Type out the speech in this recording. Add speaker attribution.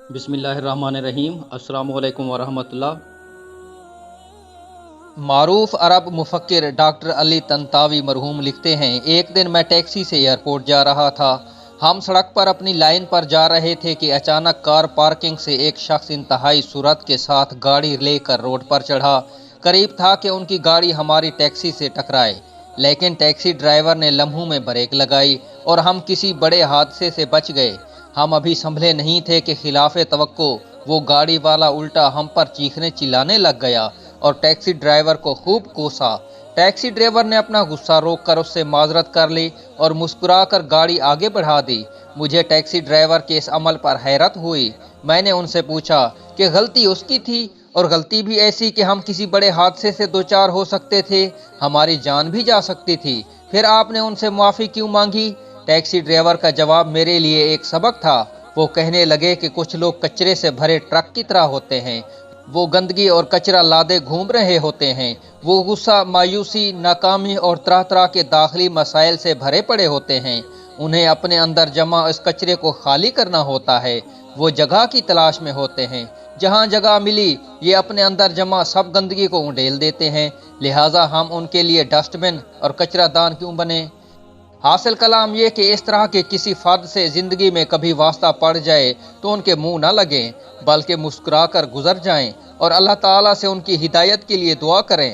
Speaker 1: بسم اللہ الرحمن الرحیم۔ السلام علیکم ورحمۃ اللہ۔
Speaker 2: معروف عرب مفکر ڈاکٹر علی طنطاوی مرحوم لکھتے ہیں، ایک دن میں ٹیکسی سے ایئرپورٹ جا رہا تھا۔ ہم سڑک پر اپنی لائن پر جا رہے تھے کہ اچانک کار پارکنگ سے ایک شخص انتہائی سرعت کے ساتھ گاڑی لے کر روڈ پر چڑھا۔ قریب تھا کہ ان کی گاڑی ہماری ٹیکسی سے ٹکرائے، لیکن ٹیکسی ڈرائیور نے لمحوں میں بریک لگائی اور ہم کسی بڑے حادثے سے بچ گئے۔ ہم ابھی سنبھلے نہیں تھے کہ خلاف توقع وہ گاڑی والا الٹا ہم پر چیخنے چلانے لگ گیا اور ٹیکسی ڈرائیور کو خوب کوسا۔ ٹیکسی ڈرائیور نے اپنا غصہ روک کر اس سے معذرت کر لی اور مسکرا کر گاڑی آگے بڑھا دی۔ مجھے ٹیکسی ڈرائیور کے اس عمل پر حیرت ہوئی۔ میں نے ان سے پوچھا کہ غلطی اس کی تھی، اور غلطی بھی ایسی کہ ہم کسی بڑے حادثے سے دوچار ہو سکتے تھے، ہماری جان بھی جا سکتی تھی، پھر آپ نے ان سے معافی کیوں مانگی؟ ٹیکسی ڈرائیور کا جواب میرے لیے ایک سبق تھا۔ وہ کہنے لگے کہ کچھ لوگ کچرے سے بھرے ٹرک کی طرح ہوتے ہیں، وہ گندگی اور کچرا لادے گھوم رہے ہوتے ہیں، وہ غصہ، مایوسی، ناکامی اور طرح طرح کے داخلی مسائل سے بھرے پڑے ہوتے ہیں۔ انہیں اپنے اندر جمع اس کچرے کو خالی کرنا ہوتا ہے۔ وہ جگہ کی تلاش میں ہوتے ہیں، جہاں جگہ ملی یہ اپنے اندر جمع سب گندگی کو انڈیل دیتے ہیں، لہٰذا ہم ان کے لیے ڈسٹ بن اور کچرا دان کیوں بنیں؟ حاصل کلام یہ کہ اس طرح کے کسی فرد سے زندگی میں کبھی واسطہ پڑ جائے تو ان کے منہ نہ لگیں، بلکہ مسکرا کر گزر جائیں اور اللہ تعالیٰ سے ان کی ہدایت کے لیے دعا کریں۔